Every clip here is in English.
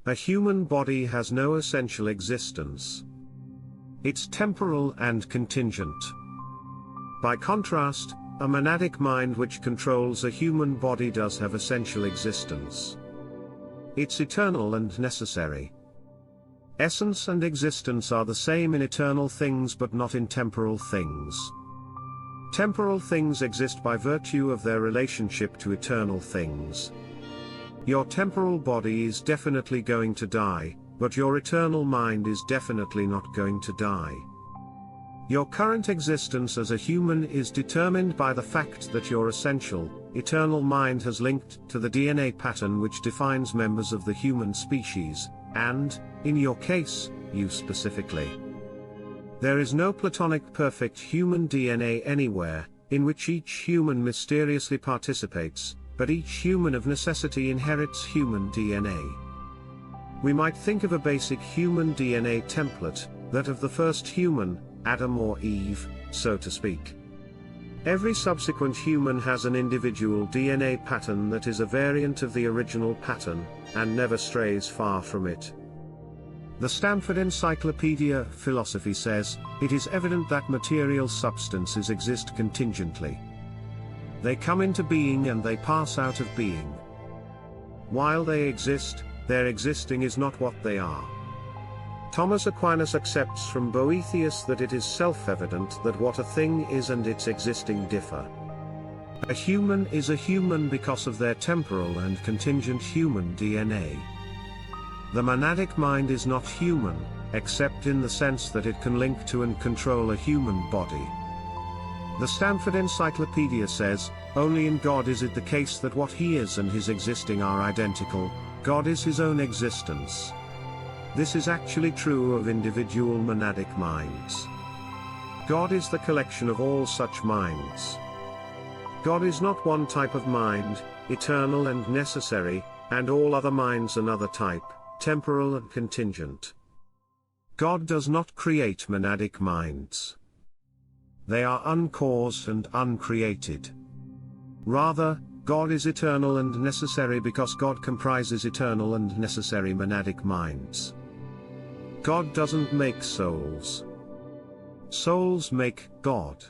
A human body has no essential existence. It's temporal and contingent. By contrast, a monadic mind which controls a human body does have essential existence. It's eternal and necessary. Essence and existence are the same in eternal things but not in temporal things. Temporal things exist by virtue of their relationship to eternal things. Your temporal body is definitely going to die, but your eternal mind is definitely not going to die. Your current existence as a human is determined by the fact that your essential, eternal mind has linked to the DNA pattern which defines members of the human species, and, in your case, you specifically. There is no platonic perfect human DNA anywhere, in which each human mysteriously participates, but each human of necessity inherits human DNA. We might think of a basic human DNA template, that of the first human, Adam or Eve, so to speak. Every subsequent human has an individual DNA pattern that is a variant of the original pattern, and never strays far from it. The Stanford Encyclopedia Philosophy says, it is evident that material substances exist contingently. They come into being and they pass out of being. While they exist, their existing is not what they are. Thomas Aquinas accepts from Boethius that it is self-evident that what a thing is and its existing differ. A human is a human because of their temporal and contingent human DNA. The monadic mind is not human, except in the sense that it can link to and control a human body. The Stanford Encyclopedia says, only in God is it the case that what he is and his existing are identical. God is his own existence. This is actually true of individual monadic minds. God is the collection of all such minds. God is not one type of mind, eternal and necessary, and all other minds another type, temporal and contingent. God does not create monadic minds. They are uncaused and uncreated. Rather, God is eternal and necessary because God comprises eternal and necessary monadic minds. God doesn't make souls. Souls make God.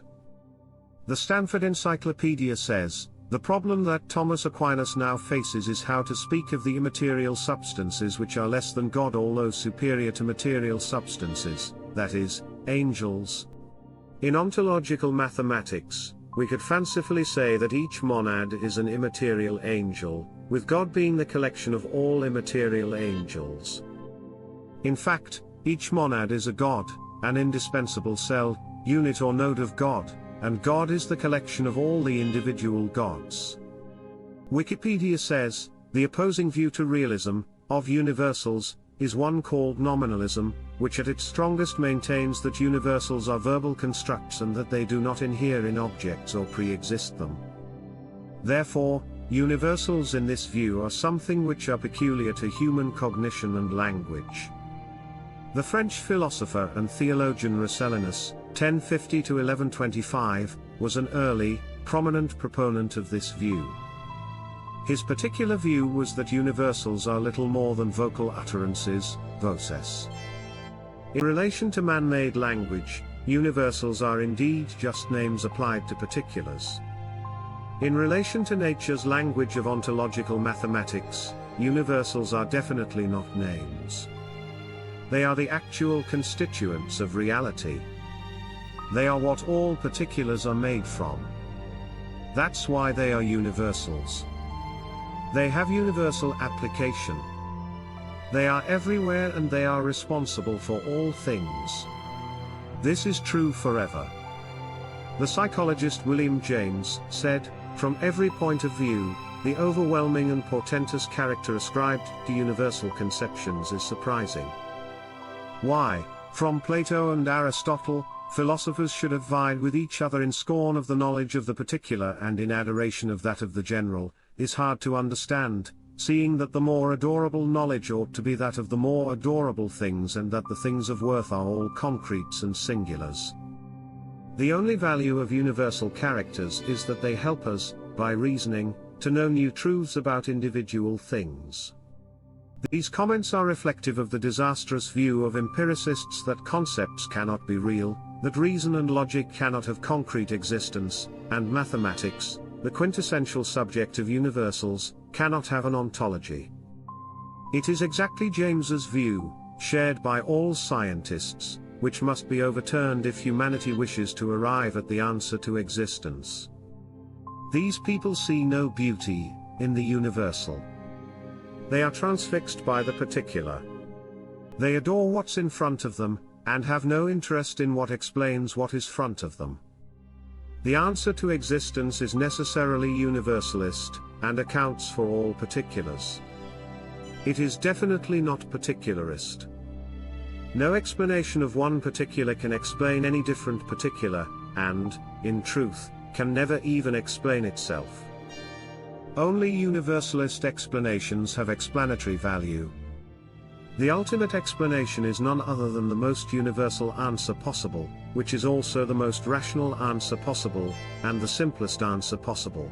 The Stanford Encyclopedia says, the problem that Thomas Aquinas now faces is how to speak of the immaterial substances which are less than God although superior to material substances, that is, angels. In ontological mathematics, we could fancifully say that each monad is an immaterial angel, with God being the collection of all immaterial angels. In fact, each monad is a God, an indispensable cell, unit or node of God, and God is the collection of all the individual gods. Wikipedia says, the opposing view to realism, of universals, is one called nominalism, which at its strongest maintains that universals are verbal constructs and that they do not inhere in objects or pre-exist them. Therefore, universals in this view are something which are peculiar to human cognition and language. The French philosopher and theologian Rationalism, 1050 to 1125, was an early, prominent proponent of this view. His particular view was that universals are little more than vocal utterances, voces. In relation to man-made language, universals are indeed just names applied to particulars. In relation to nature's language of ontological mathematics, universals are definitely not names. They are the actual constituents of reality. They are what all particulars are made from. That's why they are universals. They have universal application. They are everywhere and they are responsible for all things. This is true forever. The psychologist William James said, from every point of view, the overwhelming and portentous character ascribed to universal conceptions is surprising. Why, from Plato and Aristotle, philosophers should have vied with each other in scorn of the knowledge of the particular and in adoration of that of the general, is hard to understand, seeing that the more adorable knowledge ought to be that of the more adorable things and that the things of worth are all concretes and singulars. The only value of universal characters is that they help us, by reasoning, to know new truths about individual things. These comments are reflective of the disastrous view of empiricists that concepts cannot be real, that reason and logic cannot have concrete existence, and mathematics, the quintessential subject of universals, cannot have an ontology. It is exactly James's view, shared by all scientists, which must be overturned if humanity wishes to arrive at the answer to existence. These people see no beauty in the universal. They are transfixed by the particular. They adore what's in front of them, and have no interest in what explains what is front of them. The answer to existence is necessarily universalist, and accounts for all particulars. It is definitely not particularist. No explanation of one particular can explain any different particular, and, in truth, can never even explain itself. Only universalist explanations have explanatory value. The ultimate explanation is none other than the most universal answer possible, which is also the most rational answer possible, and the simplest answer possible.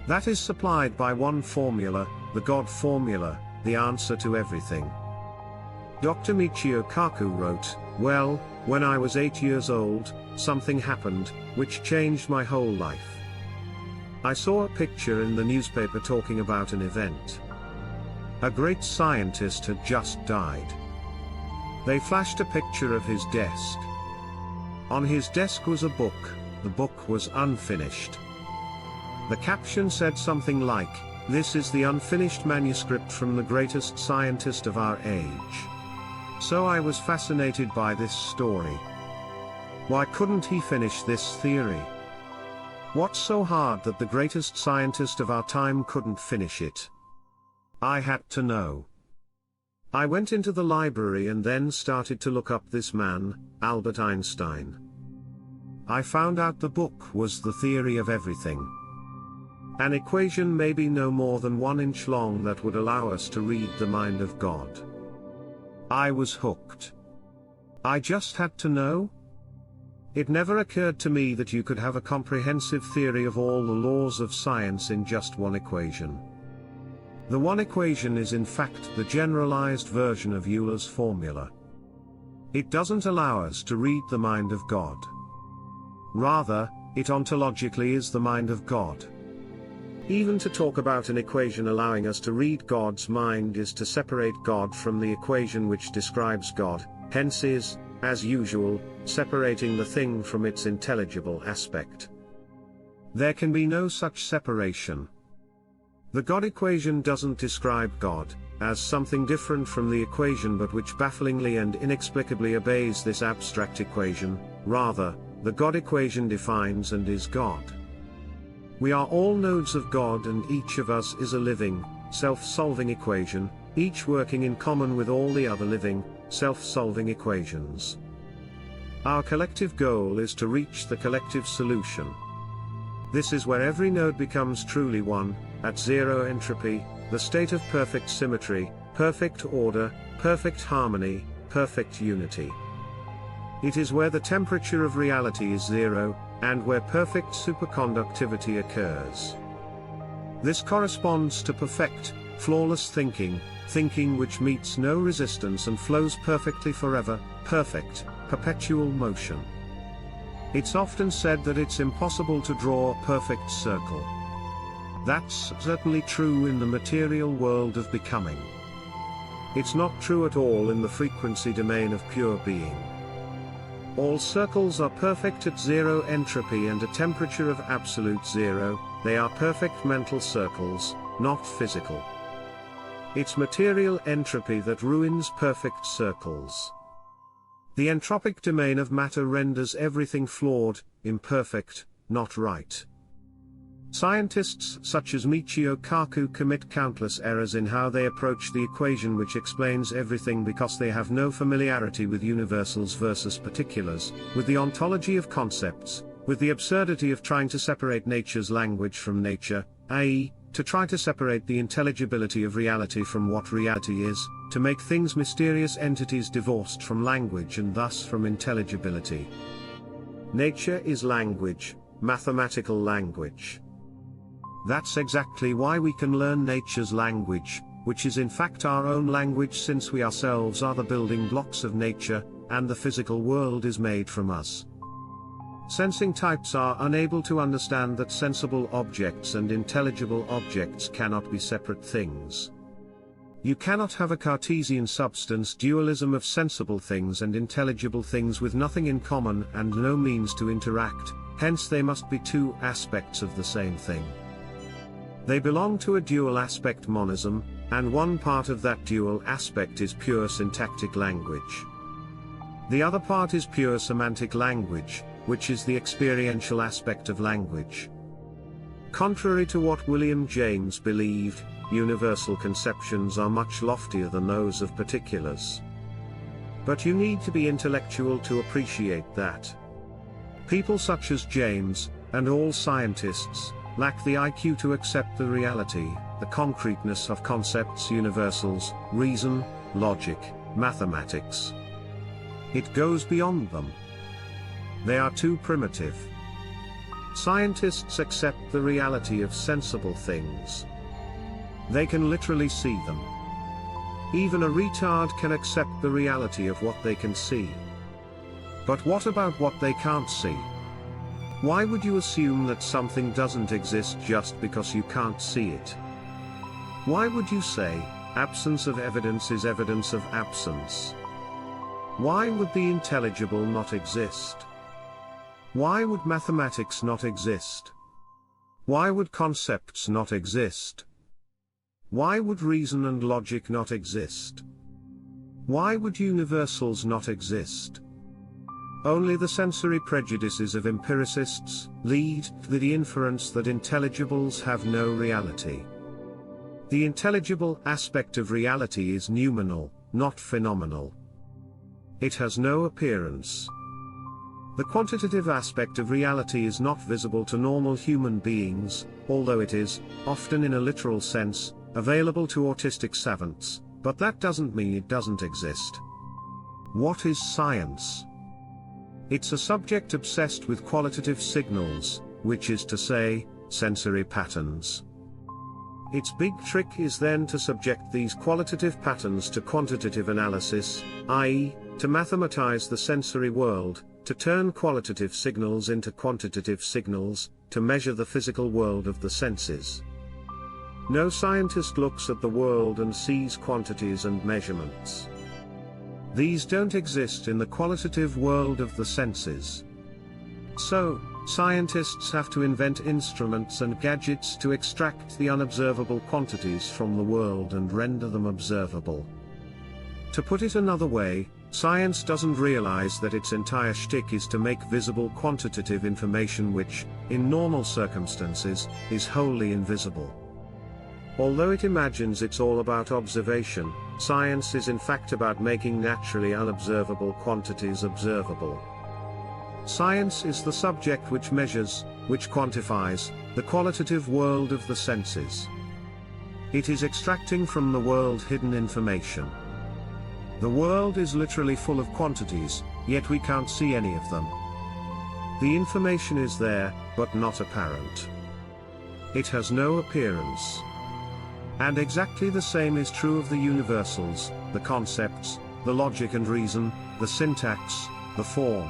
That is supplied by one formula, the God formula, the answer to everything. Dr. Michio Kaku wrote, "Well, when I was 8 years old, something happened, which changed my whole life. I saw a picture in the newspaper talking about an event. A great scientist had just died. They flashed a picture of his desk. On his desk was a book, the book was unfinished. The caption said something like, 'This is the unfinished manuscript from the greatest scientist of our age.' So I was fascinated by this story. Why couldn't he finish this theory? What's so hard that the greatest scientist of our time couldn't finish it? I had to know. I went into the library and then started to look up this man, Albert Einstein. I found out the book was the theory of everything. An equation maybe no more than 1 inch long that would allow us to read the mind of God. I was hooked. I just had to know. It never occurred to me that you could have a comprehensive theory of all the laws of science in just one equation. The one equation is in fact the generalized version of Euler's formula. It doesn't allow us to read the mind of God. Rather, it ontologically is the mind of God. Even to talk about an equation allowing us to read God's mind is to separate God from the equation which describes God, hence is, as usual, separating the thing from its intelligible aspect. There can be no such separation. The God equation doesn't describe God as something different from the equation but which bafflingly and inexplicably obeys this abstract equation. Rather, the God equation defines and is God. We are all nodes of God and each of us is a living, self-solving equation, each working in common with all the other living, self-solving equations. Our collective goal is to reach the collective solution. This is where every node becomes truly one, at zero entropy, the state of perfect symmetry, perfect order, perfect harmony, perfect unity. It is where the temperature of reality is zero, and where perfect superconductivity occurs. This corresponds to perfect, flawless thinking, thinking which meets no resistance and flows perfectly forever, perfect, perpetual motion. It's often said that it's impossible to draw a perfect circle. That's certainly true in the material world of becoming. It's not true at all in the frequency domain of pure being. All circles are perfect at zero entropy and a temperature of absolute zero. They are perfect mental circles, not physical. It's material entropy that ruins perfect circles. The entropic domain of matter renders everything flawed, imperfect, not right. Scientists such as Michio Kaku commit countless errors in how they approach the equation which explains everything because they have no familiarity with universals versus particulars, with the ontology of concepts, with the absurdity of trying to separate nature's language from nature, i.e., to try to separate the intelligibility of reality from what reality is, to make things mysterious entities divorced from language and thus from intelligibility. Nature is language, mathematical language. That's exactly why we can learn nature's language, which is in fact our own language, since we ourselves are the building blocks of nature, and the physical world is made from us. Sensing types are unable to understand that sensible objects and intelligible objects cannot be separate things. You cannot have a Cartesian substance dualism of sensible things and intelligible things with nothing in common and no means to interact, hence they must be two aspects of the same thing. They belong to a dual aspect monism, and one part of that dual aspect is pure syntactic language. The other part is pure semantic language, which is the experiential aspect of language. Contrary to what William James believed, universal conceptions are much loftier than those of particulars. But you need to be intellectual to appreciate that. People such as James, and all scientists, lack the IQ to accept the reality, the concreteness of concepts, universals, reason, logic, mathematics. It goes beyond them. They are too primitive. Scientists accept the reality of sensible things. They can literally see them. Even a retard can accept the reality of what they can see. But what about what they can't see? Why would you assume that something doesn't exist just because you can't see it? Why would you say, absence of evidence is evidence of absence? Why would the intelligible not exist? Why would mathematics not exist? Why would concepts not exist? Why would reason and logic not exist? Why would universals not exist? Only the sensory prejudices of empiricists lead to the inference that intelligibles have no reality. The intelligible aspect of reality is noumenal, not phenomenal. It has no appearance. The quantitative aspect of reality is not visible to normal human beings, although it is, often in a literal sense, available to autistic savants, but that doesn't mean it doesn't exist. What is science? It's a subject obsessed with qualitative signals, which is to say, sensory patterns. Its big trick is then to subject these qualitative patterns to quantitative analysis, i.e., to mathematize the sensory world, to turn qualitative signals into quantitative signals, to measure the physical world of the senses. No scientist looks at the world and sees quantities and measurements. These don't exist in the qualitative world of the senses. So, scientists have to invent instruments and gadgets to extract the unobservable quantities from the world and render them observable. To put it another way, science doesn't realize that its entire shtick is to make visible quantitative information which, in normal circumstances, is wholly invisible. Although it imagines it's all about observation, science is in fact about making naturally unobservable quantities observable. Science is the subject which measures, which quantifies, the qualitative world of the senses. It is extracting from the world hidden information. The world is literally full of quantities, yet we can't see any of them. The information is there, but not apparent. It has no appearance. And exactly the same is true of the universals, the concepts, the logic and reason, the syntax, the form.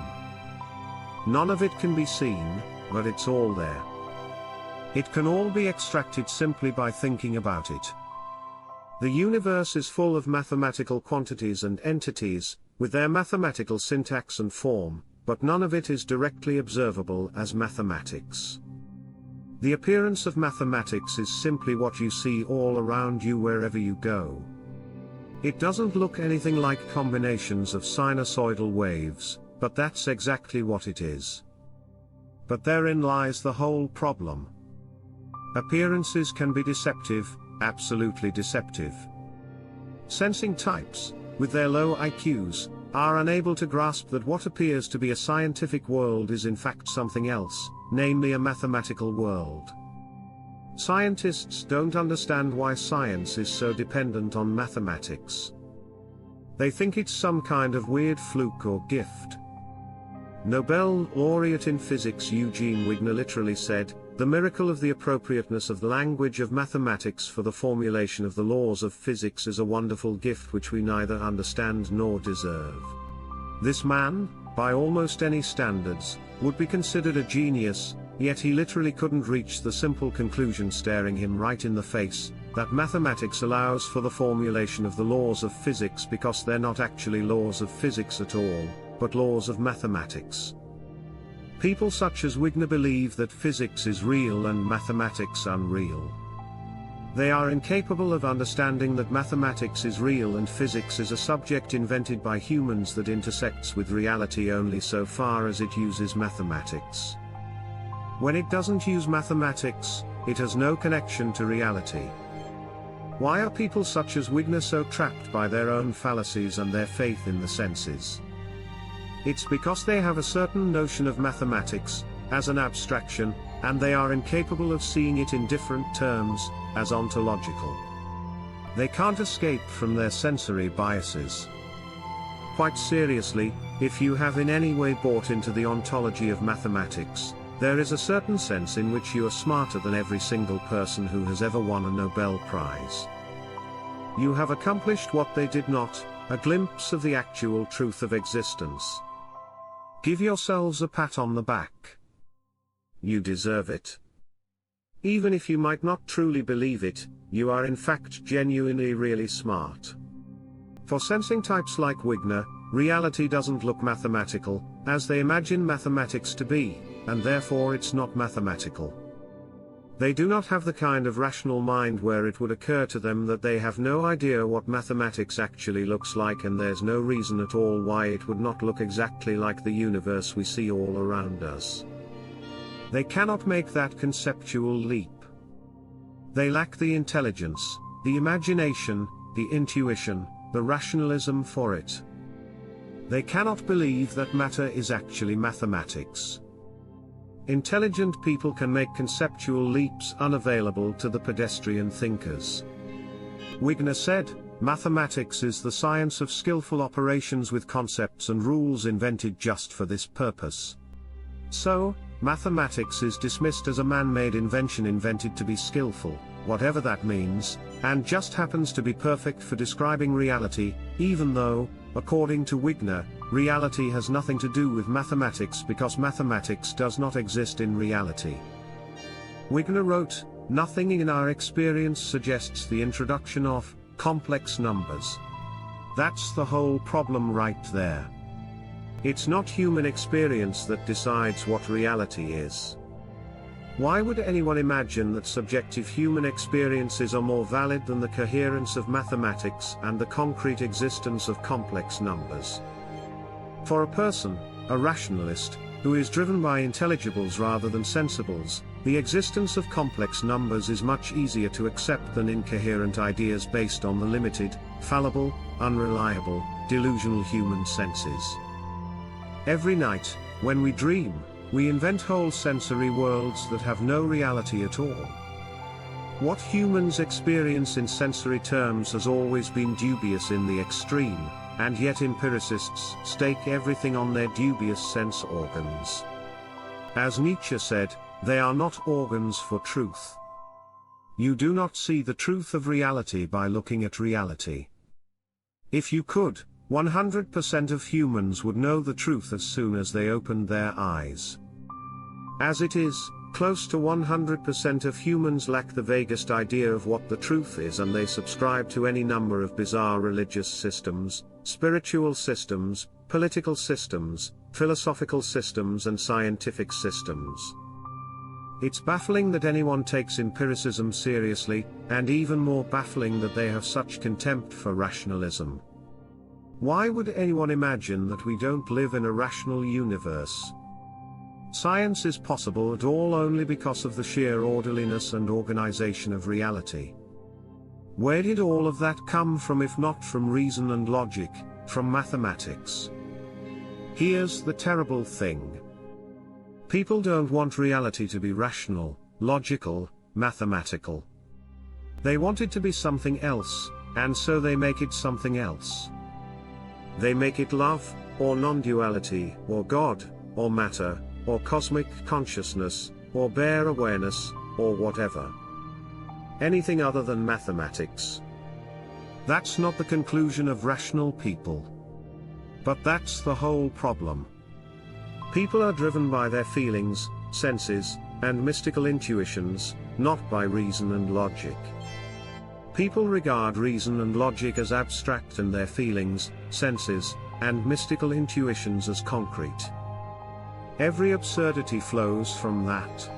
None of it can be seen, but it's all there. It can all be extracted simply by thinking about it. The universe is full of mathematical quantities and entities, with their mathematical syntax and form, but none of it is directly observable as mathematics. The appearance of mathematics is simply what you see all around you wherever you go. It doesn't look anything like combinations of sinusoidal waves, but that's exactly what it is. But therein lies the whole problem. Appearances can be deceptive, absolutely deceptive. Sensing types, with their low IQs, are unable to grasp that what appears to be a scientific world is in fact something else, namely a mathematical world. Scientists don't understand why science is so dependent on mathematics. They think it's some kind of weird fluke or gift. Nobel laureate in physics Eugene Wigner literally said, The miracle of the appropriateness of the language of mathematics for the formulation of the laws of physics is a wonderful gift which we neither understand nor deserve. This man, by almost any standards, would be considered a genius, yet he literally couldn't reach the simple conclusion staring him right in the face, that mathematics allows for the formulation of the laws of physics because they're not actually laws of physics at all, but laws of mathematics. People such as Wigner believe that physics is real and mathematics unreal. They are incapable of understanding that mathematics is real and physics is a subject invented by humans that intersects with reality only so far as it uses mathematics. When it doesn't use mathematics, it has no connection to reality. Why are people such as Wigner so trapped by their own fallacies and their faith in the senses? It's because they have a certain notion of mathematics, as an abstraction, and they are incapable of seeing it in different terms, as ontological. They can't escape from their sensory biases. Quite seriously, if you have in any way bought into the ontology of mathematics, there is a certain sense in which you are smarter than every single person who has ever won a Nobel Prize. You have accomplished what they did not, a glimpse of the actual truth of existence. Give yourselves a pat on the back. You deserve it. Even if you might not truly believe it, you are in fact genuinely really smart. For sensing types like Wigner, reality doesn't look mathematical, as they imagine mathematics to be, and therefore it's not mathematical. They do not have the kind of rational mind where it would occur to them that they have no idea what mathematics actually looks like, and there's no reason at all why it would not look exactly like the universe we see all around us. They cannot make that conceptual leap. They lack the intelligence, the imagination, the intuition, the rationalism for it. They cannot believe that matter is actually mathematics. Intelligent people can make conceptual leaps unavailable to the pedestrian thinkers. Wigner said, "Mathematics is the science of skillful operations with concepts and rules invented just for this purpose." So, mathematics is dismissed as a man-made invention invented to be skillful, whatever that means, and just happens to be perfect for describing reality, even though, according to Wigner, reality has nothing to do with mathematics because mathematics does not exist in reality. Wigner wrote, "Nothing in our experience suggests the introduction of complex numbers." That's the whole problem right there. It's not human experience that decides what reality is. Why would anyone imagine that subjective human experiences are more valid than the coherence of mathematics and the concrete existence of complex numbers? For a person, a rationalist, who is driven by intelligibles rather than sensibles, the existence of complex numbers is much easier to accept than incoherent ideas based on the limited, fallible, unreliable, delusional human senses. Every night, when we dream, we invent whole sensory worlds that have no reality at all. What humans experience in sensory terms has always been dubious in the extreme, and yet empiricists stake everything on their dubious sense organs. As Nietzsche said, they are not organs for truth. You do not see the truth of reality by looking at reality. If you could, 100% of humans would know the truth as soon as they opened their eyes. As it is, close to 100% of humans lack the vaguest idea of what the truth is, and they subscribe to any number of bizarre religious systems, spiritual systems, political systems, philosophical systems and scientific systems. It's baffling that anyone takes empiricism seriously, and even more baffling that they have such contempt for rationalism. Why would anyone imagine that we don't live in a rational universe? Science is possible at all only because of the sheer orderliness and organization of reality. Where did all of that come from if not from reason and logic, from mathematics? Here's the terrible thing. People don't want reality to be rational, logical, mathematical. They want it to be something else, and so they make it something else. They make it love, or non-duality, or God, or matter, or cosmic consciousness, or bare awareness, or whatever. Anything other than mathematics. That's not the conclusion of rational people. But that's the whole problem. People are driven by their feelings, senses, and mystical intuitions, not by reason and logic. People regard reason and logic as abstract and their feelings, senses, and mystical intuitions as concrete. Every absurdity flows from that.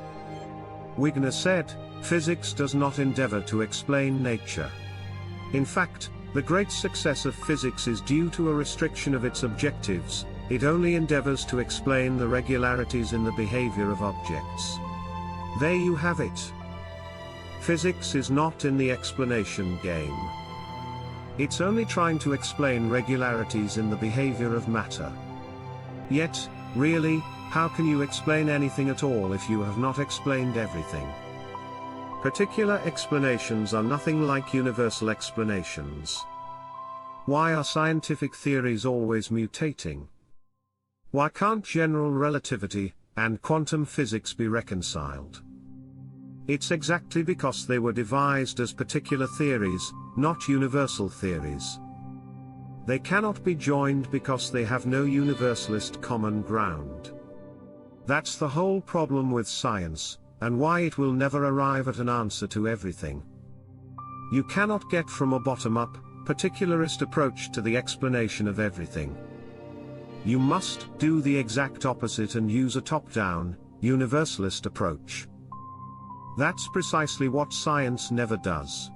Wigner said, "Physics does not endeavor to explain nature. In fact, the great success of physics is due to a restriction of its objectives. It only endeavors to explain the regularities in the behavior of objects." There you have it. Physics is not in the explanation game. It's only trying to explain regularities in the behavior of matter. Yet, really, how can you explain anything at all if you have not explained everything? Particular explanations are nothing like universal explanations. Why are scientific theories always mutating? Why can't general relativity and quantum physics be reconciled? It's exactly because they were devised as particular theories, not universal theories. They cannot be joined because they have no universalist common ground. That's the whole problem with science, and why it will never arrive at an answer to everything. You cannot get from a bottom-up, particularist approach to the explanation of everything. You must do the exact opposite and use a top-down, universalist approach. That's precisely what science never does.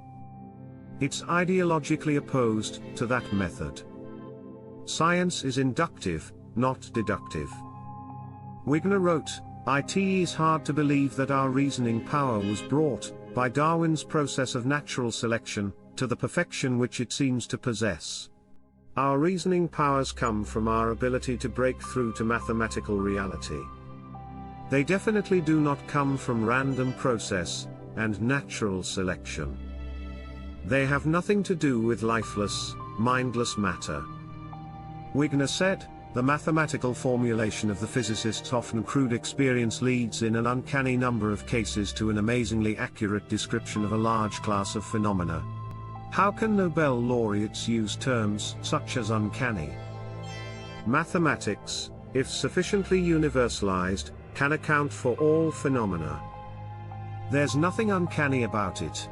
It's ideologically opposed to that method. Science is inductive, not deductive. Wigner wrote, "It is hard to believe that our reasoning power was brought, by Darwin's process of natural selection, to the perfection which it seems to possess. Our reasoning powers come from our ability to break through to mathematical reality. They definitely do not come from random process and natural selection. They have nothing to do with lifeless, mindless matter." Wigner said, "The mathematical formulation of the physicist's often crude experience leads in an uncanny number of cases to an amazingly accurate description of a large class of phenomena. How can Nobel laureates use terms such as uncanny? Mathematics, if sufficiently universalized, can account for all phenomena. There's nothing uncanny about it.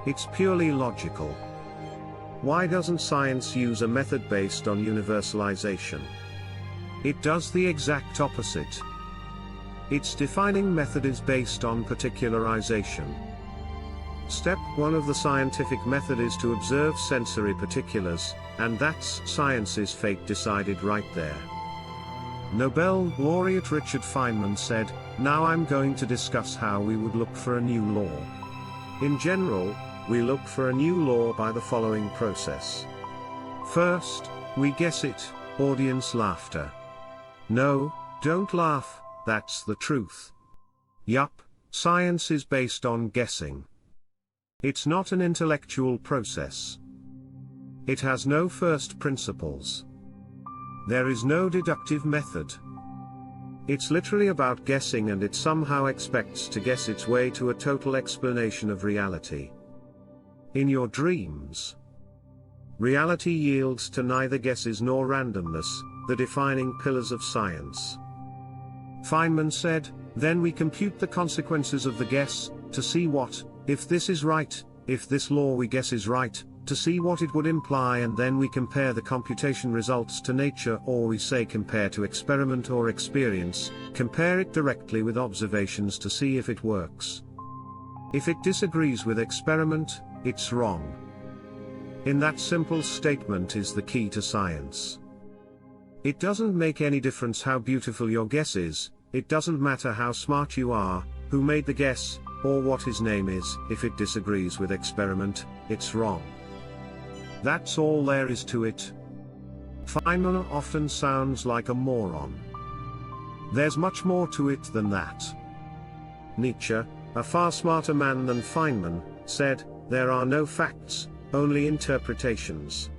It's purely logical. Why doesn't science use a method based on universalization? It does the exact opposite. Its defining method is based on particularization. Step 1 of the scientific method is to observe sensory particulars, and that's science's fate decided right there." Nobel laureate Richard Feynman said, "Now I'm going to discuss how we would look for a new law. In general, we look for a new law by the following process. First, we guess it, audience laughter. No, don't laugh, that's the truth. Yup, science is based on guessing. It's not an intellectual process. It has no first principles. There is no deductive method. It's literally about guessing, and it somehow expects to guess its way to a total explanation of reality. In your dreams, reality yields to neither guesses nor randomness, the defining pillars of science." Feynman said, "Then we compute the consequences of the guess, to see what, if this is right, if this law we guess is right, to see what it would imply, and then we compare the computation results to nature, or we say compare to experiment or experience, compare it directly with observations to see if it works. If it disagrees with experiment, it's wrong." In that simple statement is the key to science. It doesn't make any difference how beautiful your guess is, it doesn't matter how smart you are, who made the guess, or what his name is. If it disagrees with experiment, it's wrong. That's all there is to it. Feynman often sounds like a moron. There's much more to it than that. Nietzsche, a far smarter man than Feynman, said, "There are no facts, only interpretations.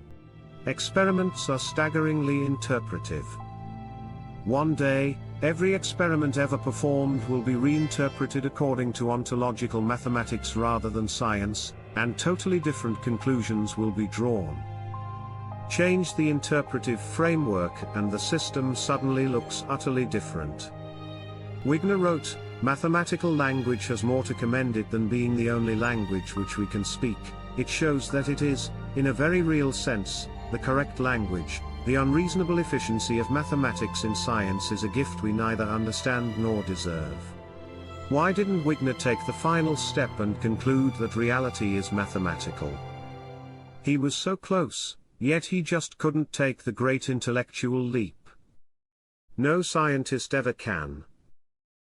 Experiments are staggeringly interpretive. One day, Every experiment ever performed will be reinterpreted according to ontological mathematics rather than science, and totally different conclusions will be drawn. Change the interpretive framework and the system suddenly looks utterly different. Wigner wrote, "Mathematical language has more to commend it than being the only language which we can speak. It shows that it is, in a very real sense, the correct language. The unreasonable efficiency of mathematics in science is a gift we neither understand nor deserve." Why didn't Wigner take the final step and conclude that reality is mathematical? He was so close, yet he just couldn't take the great intellectual leap. No scientist ever can.